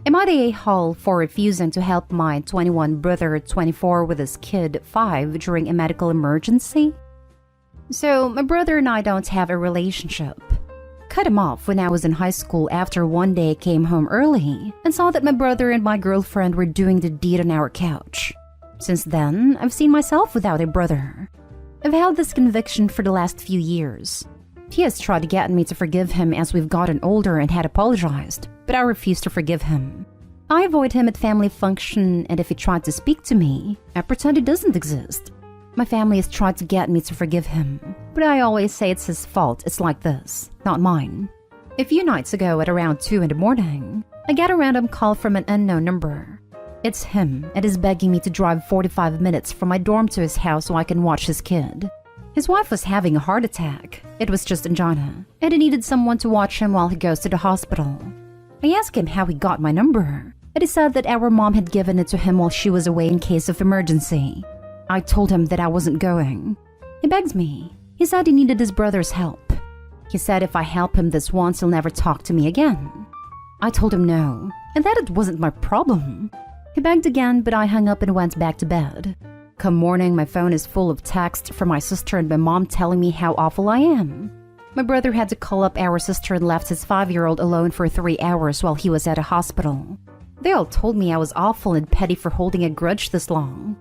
Am I the a-hole for refusing to help my 21 brother 24 with his kid 5 during a medical emergency? So, my brother and I don't have a relationship. Cut him off when I was in high school after one day I came home early and saw that my brother and my girlfriend were doing the deed on our couch. Since then, I've seen myself without a brother. I've held this conviction for the last few years. He has tried to get me to forgive him as we've gotten older and had apologized, but I refuse to forgive him. I avoid him at family function, and if he tried to speak to me, I pretend he doesn't exist. My family has tried to get me to forgive him, but I always say it's his fault. It's like this, not mine. A few nights ago at around 2 in the morning, I get a random call from an unknown number. It's him, and is begging me to drive 45 minutes from my dorm to his house so I can watch his kid. His wife was having a heart attack. It was just angina, and he needed someone to watch him while he goes to the hospital. I asked him how he got my number, and he said that our mom had given it to him while she was away in case of emergency. I told him that I wasn't going. He begged me. He said he needed his brother's help. He said if I help him this once, he'll never talk to me again. I told him no, and that it wasn't my problem. He begged again, but I hung up and went back to bed. Come morning, my phone is full of texts from my sister and my mom telling me how awful I am. My brother had to call up our sister and left his 5-year-old alone for 3 hours while he was at a hospital. They all told me I was awful and petty for holding a grudge this long.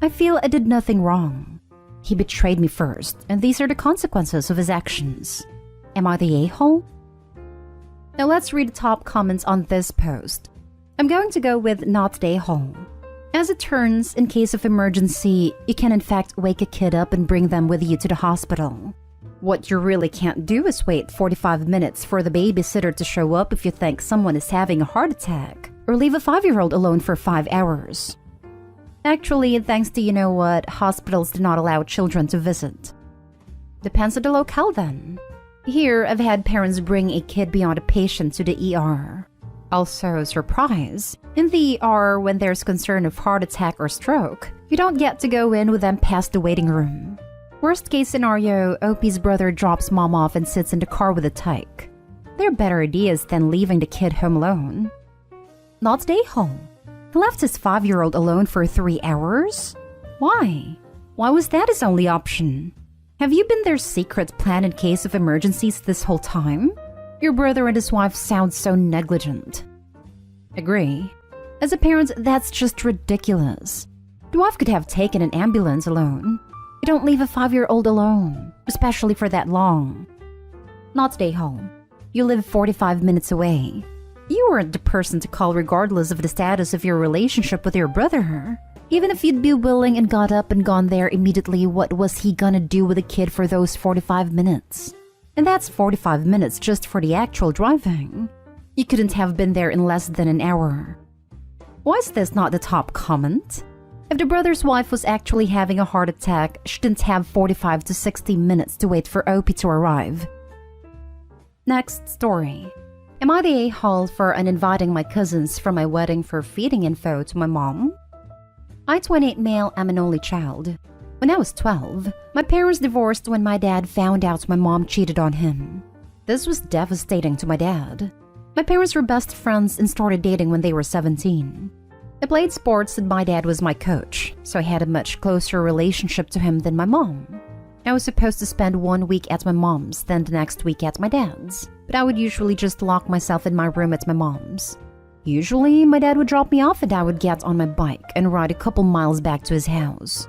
I feel I did nothing wrong. He betrayed me first, and these are the consequences of his actions. Am I the a-hole? Now let's read the top comments on this post. I'm going to go with not the a-hole. As it turns, in case of emergency, you can in fact wake a kid up and bring them with you to the hospital. What you really can't do is wait 45 minutes for the babysitter to show up if you think someone is having a heart attack, or leave a 5-year-old alone for 5 hours. Actually, thanks to hospitals do not allow children to visit. Depends on the locale then. Here, I've had parents bring a kid beyond a patient to the ER. Also, surprise, in the ER when there's concern of heart attack or stroke, you don't get to go in with them past the waiting room. Worst case scenario, OP's brother drops mom off and sits in the car with a tyke. There are better ideas than leaving the kid home alone. Not stay home. He left his 5-year-old alone for 3 hours? Why? Why was that his only option? Have you been their secret plan in case of emergencies this whole time? Your brother and his wife sound so negligent. Agree. As a parent, that's just ridiculous. The wife could have taken an ambulance alone. You don't leave a 5-year-old alone, especially for that long. Not stay home. You live 45 minutes away. You weren't the person to call regardless of the status of your relationship with your brother. Even if you'd be willing and got up and gone there immediately, what was he gonna do with the kid for those 45 minutes? And that's 45 minutes just for the actual driving. You couldn't have been there in less than an hour. Why is this not the top comment? If the brother's wife was actually having a heart attack, she didn't have 45 to 60 minutes to wait for OP to arrive. Next story. Am I the a-hole for uninviting my cousins from my wedding for feeding info to my mom? I, 28 male, am an only child. When I was 12, my parents divorced when my dad found out my mom cheated on him. This was devastating to my dad. My parents were best friends and started dating when they were 17. I played sports and my dad was my coach, so I had a much closer relationship to him than my mom. I was supposed to spend 1 week at my mom's, then the next week at my dad's, but I would usually just lock myself in my room at my mom's. Usually, my dad would drop me off and I would get on my bike and ride a couple miles back to his house.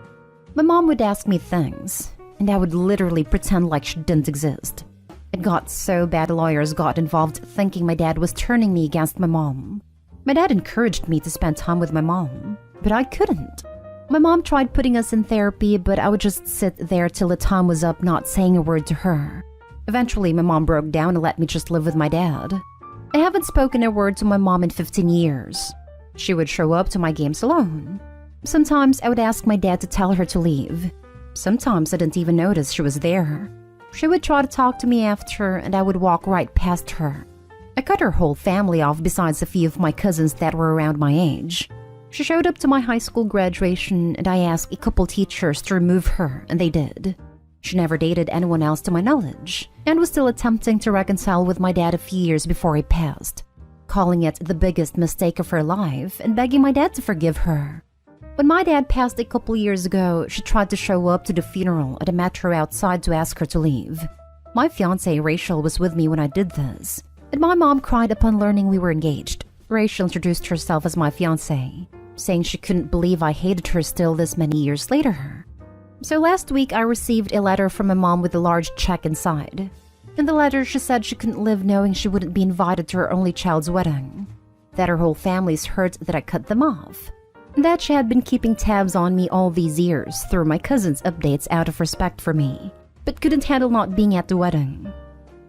My mom would ask me things, and I would literally pretend like she didn't exist. It got so bad lawyers got involved thinking my dad was turning me against my mom. My dad encouraged me to spend time with my mom, but I couldn't. My mom tried putting us in therapy, but I would just sit there till the time was up not saying a word to her. Eventually, my mom broke down and let me just live with my dad. I haven't spoken a word to my mom in 15 years. She would show up to my games alone. Sometimes I would ask my dad to tell her to leave. Sometimes I didn't even notice she was there. She would try to talk to me after, and I would walk right past her. I cut her whole family off besides a few of my cousins that were around my age. She showed up to my high school graduation, and I asked a couple teachers to remove her, and they did. She never dated anyone else to my knowledge, and was still attempting to reconcile with my dad a few years before he passed. calling it the biggest mistake of her life and begging my dad to forgive her. When my dad passed a couple years ago, she tried to show up to the funeral at a metro outside to ask her to leave. My fiancée, Rachel, was with me when I did this, and my mom cried upon learning we were engaged. Rachel introduced herself as my fiancée, saying she couldn't believe I hated her still this many years later. So last week, I received a letter from my mom with a large check inside. In the letter, she said she couldn't live knowing she wouldn't be invited to her only child's wedding, that her whole family's hurt that I cut them off, and that she had been keeping tabs on me all these years through my cousin's updates out of respect for me, but couldn't handle not being at the wedding.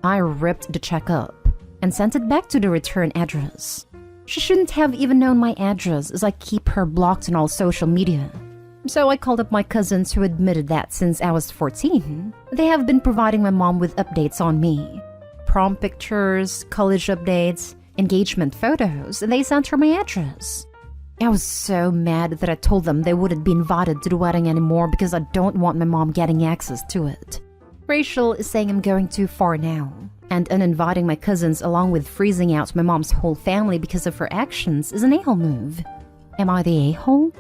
I ripped the check up and sent it back to the return address. She shouldn't have even known my address, as I keep her blocked on all social media. So I called up my cousins, who admitted that since I was 14, they have been providing my mom with updates on me. Prom pictures, college updates, engagement photos, and they sent her my address. I was so mad that I told them they wouldn't be invited to the wedding anymore because I don't want my mom getting access to it. Rachel is saying I'm going too far now, and uninviting my cousins along with freezing out my mom's whole family because of her actions is an a-hole move. Am I the a-hole?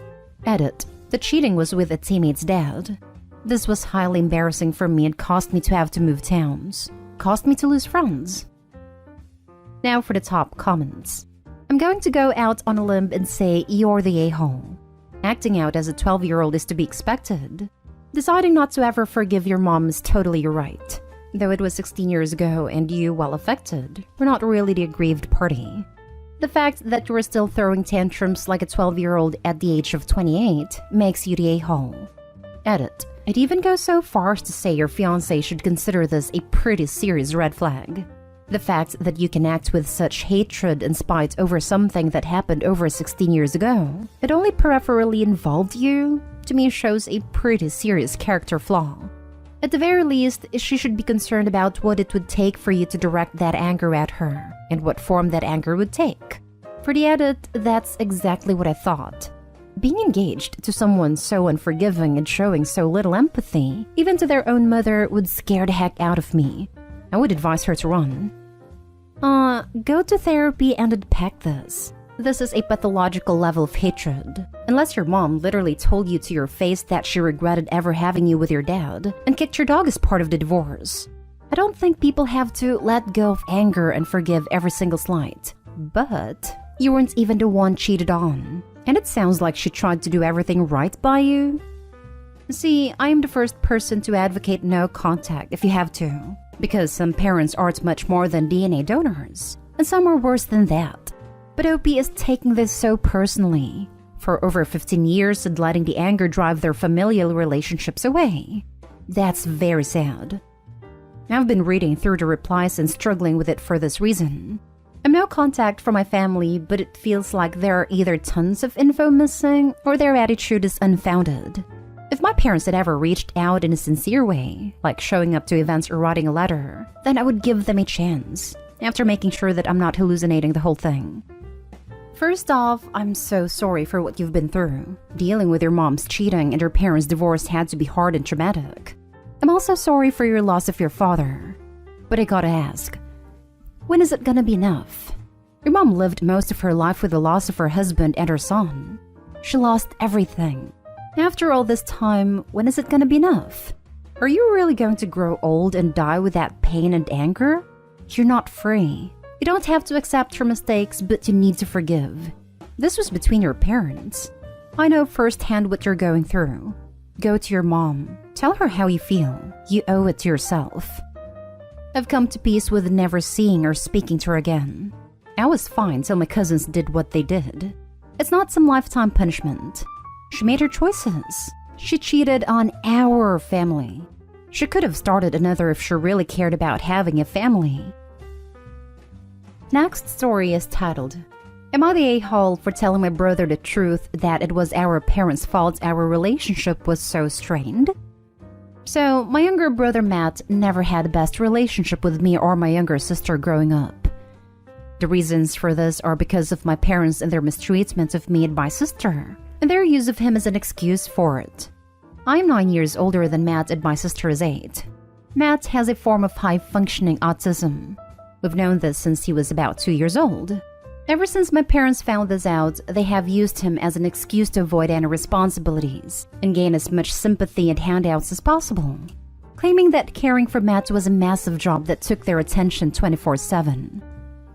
Edit. The cheating was with a teammate's dad. This was highly embarrassing for me and caused me to have to move towns. Caused me to lose friends. Now for the top comments. I'm going to go out on a limb and say you're the a-hole. Acting out as a 12-year-old is to be expected. Deciding not to ever forgive your mom is totally your right. Though it was 16 years ago and you, while affected, were not really the aggrieved party. The fact that you were still throwing tantrums like a 12-year-old at the age of 28 makes you the a-hole. Edit. I'd even go so far as to say your fiancé should consider this a pretty serious red flag. The fact that you can act with such hatred and spite over something that happened over 16 years ago, it only peripherally involved you, to me shows a pretty serious character flaw. At the very least, she should be concerned about what it would take for you to direct that anger at her, and what form that anger would take. For the edit, that's exactly what I thought. Being engaged to someone so unforgiving and showing so little empathy, even to their own mother, would scare the heck out of me. I would advise her to run. Go to therapy and unpack this. This is a pathological level of hatred. Unless your mom literally told you to your face that she regretted ever having you with your dad and kicked your dog as part of the divorce. I don't think people have to let go of anger and forgive every single slight. But you weren't even the one cheated on. And it sounds like she tried to do everything right by you. See, I am the first person to advocate no contact if you have to. Because some parents aren't much more than DNA donors. And some are worse than that. But OP is taking this so personally. For over 15 years and letting the anger drive their familial relationships away. That's very sad. I've been reading through the replies and struggling with it for this reason. I'm no contact from my family, but it feels like there are either tons of info missing or their attitude is unfounded. If my parents had ever reached out in a sincere way, like showing up to events or writing a letter, then I would give them a chance, after making sure that I'm not hallucinating the whole thing. First off, I'm so sorry for what you've been through. Dealing with your mom's cheating and your parents' divorce had to be hard and traumatic. I'm also sorry for your loss of your father. But I gotta ask, when is it gonna be enough? Your mom lived most of her life with the loss of her husband and her son. She lost everything. After all this time, when is it gonna be enough? Are you really going to grow old and die with that pain and anger? You're not free. You don't have to accept your mistakes, but you need to forgive. This was between your parents. I know firsthand what you're going through. Go to your mom. Tell her how you feel. You owe it to yourself. I've come to peace with never seeing or speaking to her again. I was fine till my cousins did what they did. It's not some lifetime punishment. She made her choices. She cheated on our family. She could have started another if she really cared about having a family. Next story is titled, Am I the a-hole for telling my brother the truth that it was our parents' fault our relationship was so strained? So, my younger brother Matt never had the best relationship with me or my younger sister growing up. The reasons for this are because of my parents and their mistreatment of me and my sister, and their use of him as an excuse for it. I am 9 years older than Matt and my sister is 8. Matt has a form of high-functioning autism. We've known this since he was about 2 years old. Ever since my parents found this out, they have used him as an excuse to avoid any responsibilities and gain as much sympathy and handouts as possible, claiming that caring for Matt was a massive job that took their attention 24/7.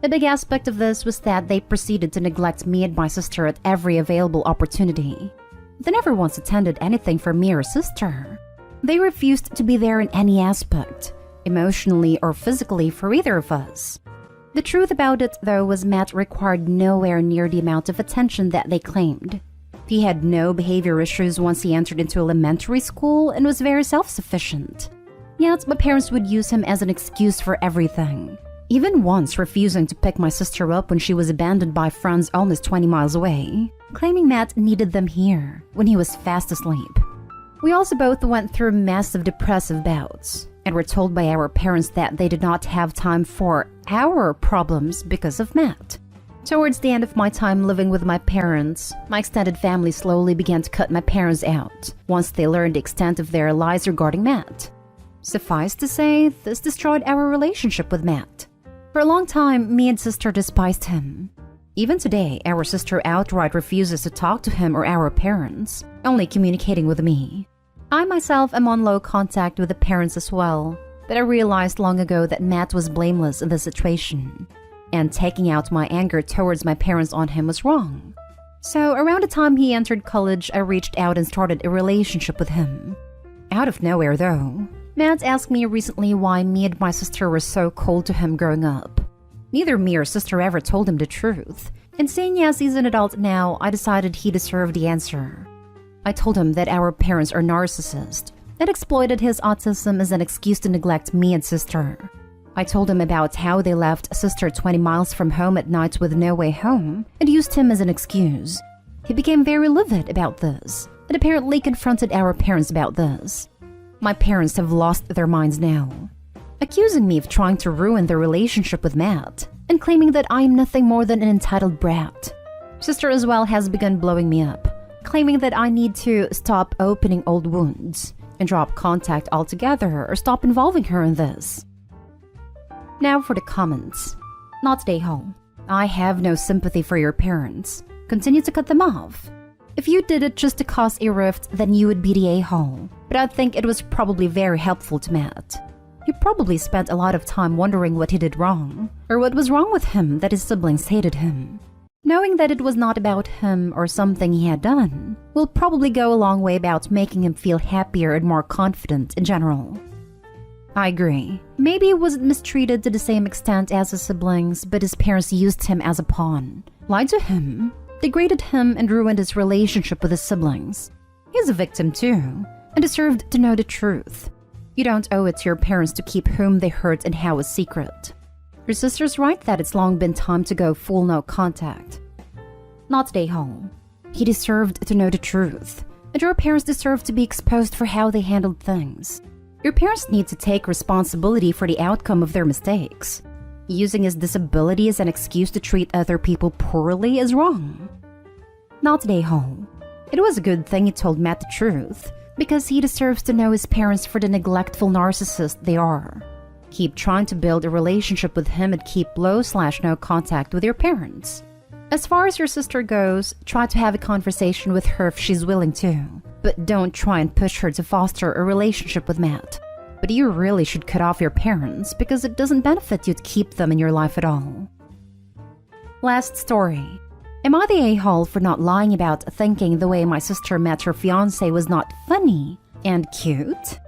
The big aspect of this was that they proceeded to neglect me and my sister at every available opportunity. They never once attended anything for me or sister. They refused to be there in any aspect, emotionally or physically, for either of us. The truth about it, though, was Matt required nowhere near the amount of attention that they claimed. He had no behavior issues once he entered into elementary school and was very self-sufficient. Yet, my parents would use him as an excuse for everything, even once refusing to pick my sister up when she was abandoned by friends almost 20 miles away, claiming Matt needed them here when he was fast asleep. We also both went through massive depressive bouts, and were told by our parents that they did not have time for our problems because of Matt. Towards the end of my time living with my parents, my extended family slowly began to cut my parents out once they learned the extent of their lies regarding Matt. Suffice to say, this destroyed our relationship with Matt. For a long time, me and sister despised him. Even today, our sister outright refuses to talk to him or our parents, only communicating with me. I myself am on low contact with the parents as well, but I realized long ago that Matt was blameless in the situation, and taking out my anger towards my parents on him was wrong. So around the time he entered college, I reached out and started a relationship with him. Out of nowhere though, Matt asked me recently why me and my sister were so cold to him growing up. Neither me or sister ever told him the truth, and seeing as he's an adult now, I decided he deserved the answer. I told him that our parents are narcissists that exploited his autism as an excuse to neglect me and sister. I told him about how they left sister 20 miles from home at night with no way home and used him as an excuse. He became very livid about this and apparently confronted our parents about this. My parents have lost their minds now, accusing me of trying to ruin their relationship with Matt and claiming that I am nothing more than an entitled brat. Sister as well has begun blowing me up, claiming that I need to stop opening old wounds and drop contact altogether or stop involving her in this. Now for the comments. Not a hole. I have no sympathy for your parents. Continue to cut them off. If you did it just to cause a rift, then you would be the a-hole. But I think it was probably very helpful to Matt. He probably spent a lot of time wondering what he did wrong, or what was wrong with him that his siblings hated him. Knowing that it was not about him or something he had done will probably go a long way about making him feel happier and more confident in general. I agree. Maybe he wasn't mistreated to the same extent as his siblings, but his parents used him as a pawn, lied to him, degraded him, and ruined his relationship with his siblings. He's a victim too, and deserved to know the truth. You don't owe it to your parents to keep whom they hurt and how a secret. Your sister's right that it's long been time to go full no contact. Not a hole. He deserved to know the truth, and your parents deserve to be exposed for how they handled things. Your parents need to take responsibility for the outcome of their mistakes. Using his disability as an excuse to treat other people poorly is wrong. Not a hole. It was a good thing he told Matt the truth, because he deserves to know his parents for the neglectful narcissist they are. Keep trying to build a relationship with him and keep low/no contact with your parents. As far as your sister goes, try to have a conversation with her if she's willing to, but don't try and push her to foster a relationship with Matt. But you really should cut off your parents because it doesn't benefit you to keep them in your life at all. Last story. Am I the a-hole for not lying about thinking the way my sister met her fiancé was not funny and cute?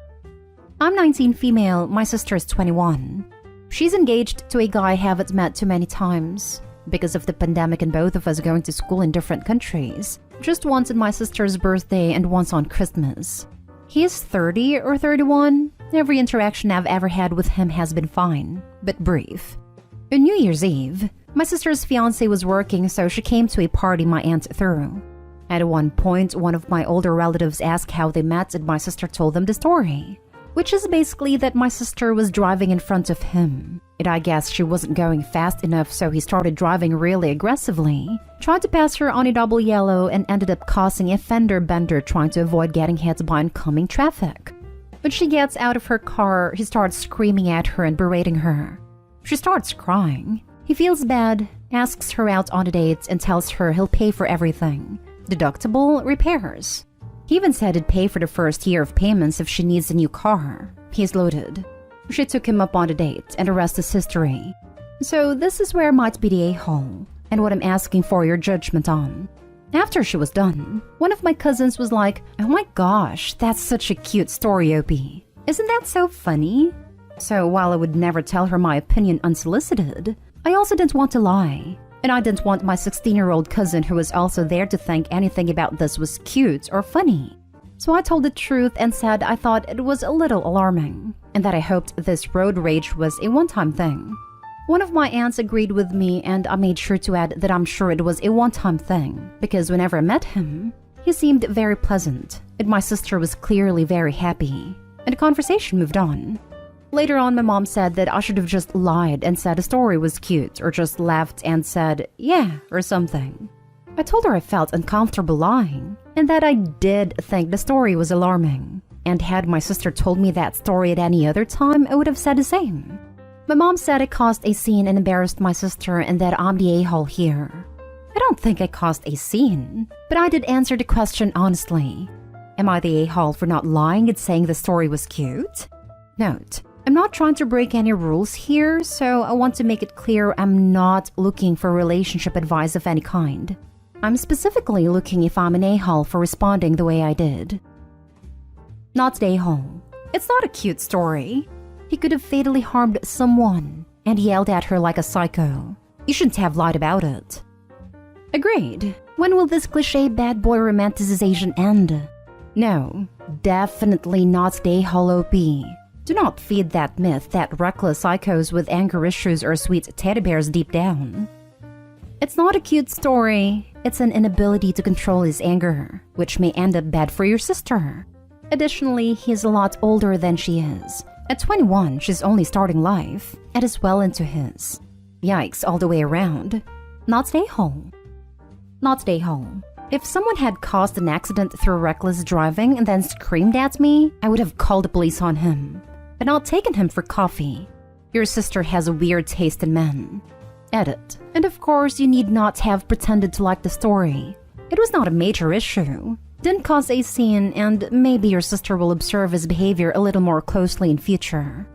I'm 19 female, my sister is 21. She's engaged to a guy I haven't met too many times because of the pandemic and both of us going to school in different countries. Just once on my sister's birthday and once on Christmas. He is 30 or 31. Every interaction I've ever had with him has been fine, but brief. On New Year's Eve, my sister's fiancé was working, so she came to a party my aunt threw. At one point, one of my older relatives asked how they met and my sister told them the story, which is basically that my sister was driving in front of him, and I guess she wasn't going fast enough, so he started driving really aggressively, tried to pass her on a double yellow, and ended up causing a fender bender trying to avoid getting hit by oncoming traffic. When she gets out of her car, he starts screaming at her and berating her. She starts crying. He feels bad, asks her out on a date and tells her he'll pay for everything. Deductible, repairs. He even said he'd pay for the first year of payments if she needs a new car. He's loaded. She took him up on a date, and the rest is history. So this is where might be the a-hole, and what I'm asking for your judgment on. After she was done, one of my cousins was like, "Oh my gosh, that's such a cute story, Opie. Isn't that so funny?" So while I would never tell her my opinion unsolicited, I also didn't want to lie. And I didn't want my 16-year-old cousin who was also there to think anything about this was cute or funny. So I told the truth and said I thought it was a little alarming, and that I hoped this road rage was a one-time thing. One of my aunts agreed with me, and I made sure to add that I'm sure it was a one-time thing, because whenever I met him, he seemed very pleasant, and my sister was clearly very happy, and the conversation moved on. Later on, my mom said that I should have just lied and said the story was cute, or just laughed and said, "yeah," or something. I told her I felt uncomfortable lying, and that I did think the story was alarming. And had my sister told me that story at any other time, I would have said the same. My mom said I caused a scene and embarrassed my sister, and that I'm the a-hole here. I don't think I caused a scene, but I did answer the question honestly. Am I the a-hole for not lying and saying the story was cute? Note, I'm not trying to break any rules here, so I want to make it clear I'm not looking for relationship advice of any kind. I'm specifically looking if I'm an a-hole for responding the way I did. Not the a-hole. It's not a cute story. He could have fatally harmed someone and yelled at her like a psycho. You shouldn't have lied about it. Agreed. When will this cliché bad boy romanticization end? No, definitely not the a-hole OP. Do not feed that myth that reckless psychos with anger issues are sweet teddy bears deep down. It's not a cute story, it's an inability to control his anger, which may end up bad for your sister. Additionally, he's a lot older than she is. At 21, she's only starting life, and is well into his. Yikes all the way around. Not the a-hole. Not the a-hole. If someone had caused an accident through reckless driving and then screamed at me, I would have called the police on him. But not taken him for coffee. Your sister has a weird taste in men. Edit. And of course, you need not have pretended to like the story. It was not a major issue. Didn't cause a scene, and maybe your sister will observe his behavior a little more closely in future.